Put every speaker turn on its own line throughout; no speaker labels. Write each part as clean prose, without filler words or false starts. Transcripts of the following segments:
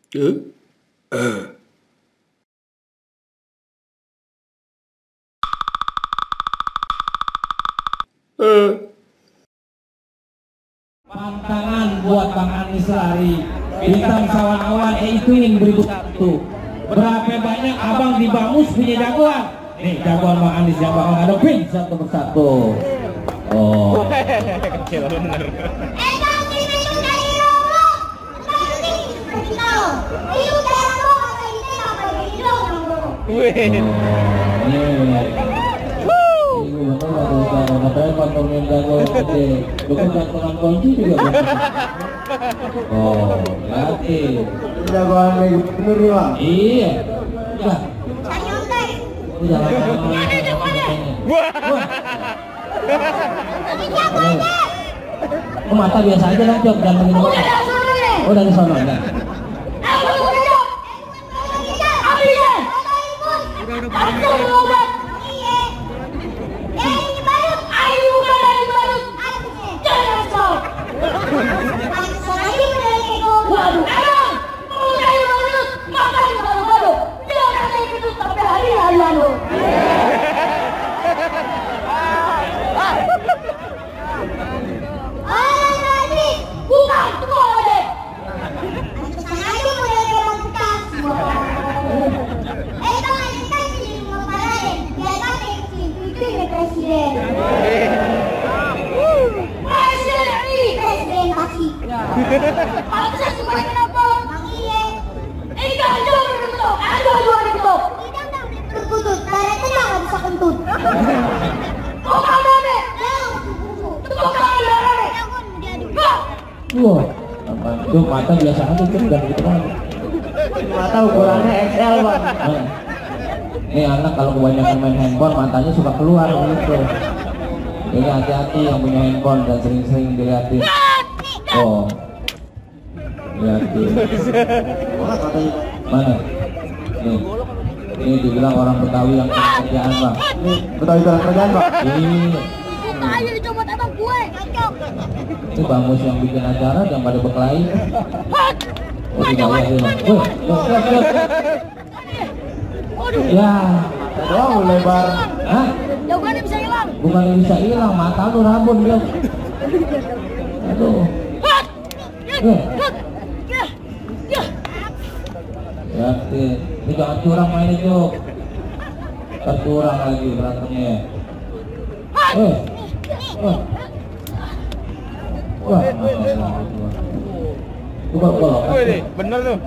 Pantangan buat Bang Anies lari bintang sawan-awan Eituin 2001. Berapa banyak abang di Bamus punya jagoan? Nih jagoan Bang Anies yang bakal ngadepin satu persatu. Oh.
Kecil bener.
Katanya pantongin jago gede, bukan jantungan kunci juga. Oh, hati.
Jagoan lagi bener nih bang.
Iya. Wah. Jangan. Oh, mata biasa aja lah, Cok, jangan begini banget. Oh, dari sono enggak. Wah, itu mata biasa aja tuh, udah begitu banget.
Mata ukurannya XL bang.
Ini anak kalau kebanyakan main handphone matanya suka keluar gitu. Jadi hati-hati yang punya handphone dan sering-sering dilihatin. Oh, lihatin. Mana? Nih, ini dibilang orang Betawi yang punya kerjaan bang.
Ini Betawi kerjaan bang.
Ini
ayo dicoba abang gue.
ini Bamus yang bikin acara yang pada berkelahi. Oh, tidak ya, ya.
Doang lebar.
Hah?
Jawabannya bisa hilang.
Bukan bisa hilang, mata lu rabun dia. Aduh. Ya, ini jangan curang main itu. Tercurang lagi berantemnya. Wah, coba kolok.
Bener tuh.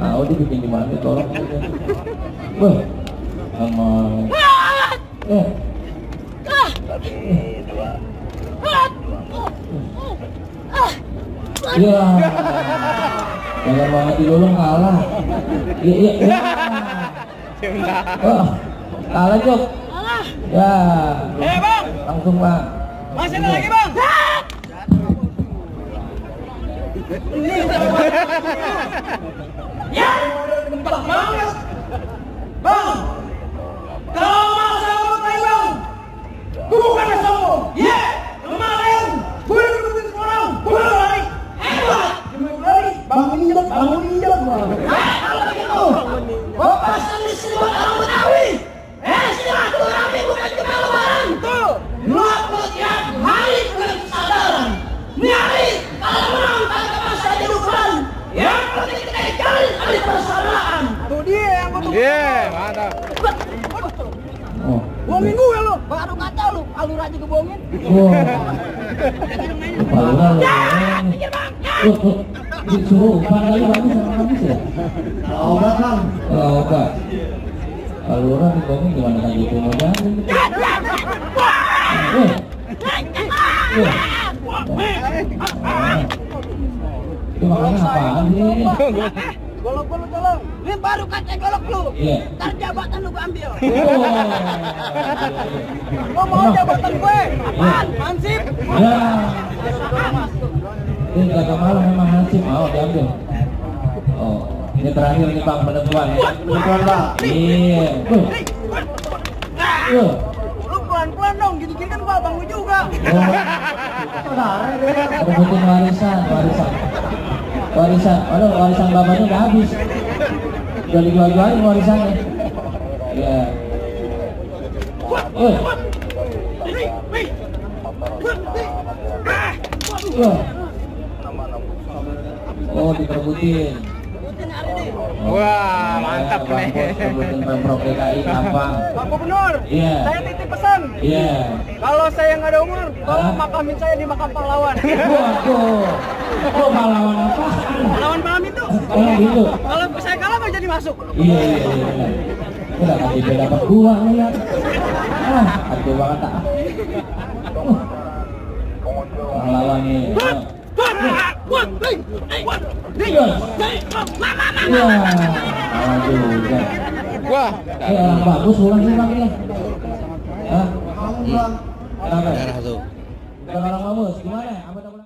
Ah, udah bikin di mana tolong aja. Wah, emang. Iya. Jangan banget dulu kalah. Iya. Oh, kalah Jok. Ya.
Bang.
Langsung bang.
Masih ada lagi bang. Ya. Bang. Kau mau sama bang? Bukan sombong. Ya. Kemarin gue ikutin orang. Gue lari. Hebat.
Bangun injak.
Kalau begitu, gua pasang di sini buat orang Betawi. Silaturahmi bukan kemaluan. Tuh, 23 hari kesadaran. Nyari kalau menang tanpa masa hidupan. Yang penting kita ikan ada persaudaraan. Tuh dia yang butuh.
Iya, mantap.
Oh.
Bohongin gue lo, baru kata lu, alur aja kebohongin.
Wah. Paluran lo.
Pikir bang.
Disuruh umpan kali bagus sama bagus ya.
Obat bang.
Obat. Paluran dibohongin gimana kan gitu mau jalan. Itu makanya apaan sih?
Golok. Ini baru kaca golok lu.
Iya.
Ntar jabatan lu gua ambil.
Oh.
Lo mau jabatan gue? Apaan? Hansip?
Ya. Ini jaga malam memang Hansip mau diambil. Oh, ini terakhir nih bang penentuan.
Bukan bang.
Iya.
Lu pelan-pelan dong, gini-gini kan gua abang lu juga.
Rebutin warisan. warisan bapaknya udah habis. Udah dijual-jualin warisannya. Iya. Oh, diperbutin.
Wah, mantap nih.
Pemprov DKI gampang.
Pak Gubernur,
Iya.
saya titip pesan.
Iya.
Kalau saya nggak ada umur, tolong makamin saya di makam pahlawan.
Waduh. Kok pahlawan apaan?
Pahlawan malam itu.
Oh gitu.
Kalau saya kalah nggak jadi masuk.
Iya. Udah kan dia dapat dua lihat. Aduh banget tak. Pahlawan nih. Iya. Juga.
Wah,
Orang bagus pulang sih bang ini. Hah?
Kamu bilang
Kenapa? Bukan orang bagus, gimana? Apa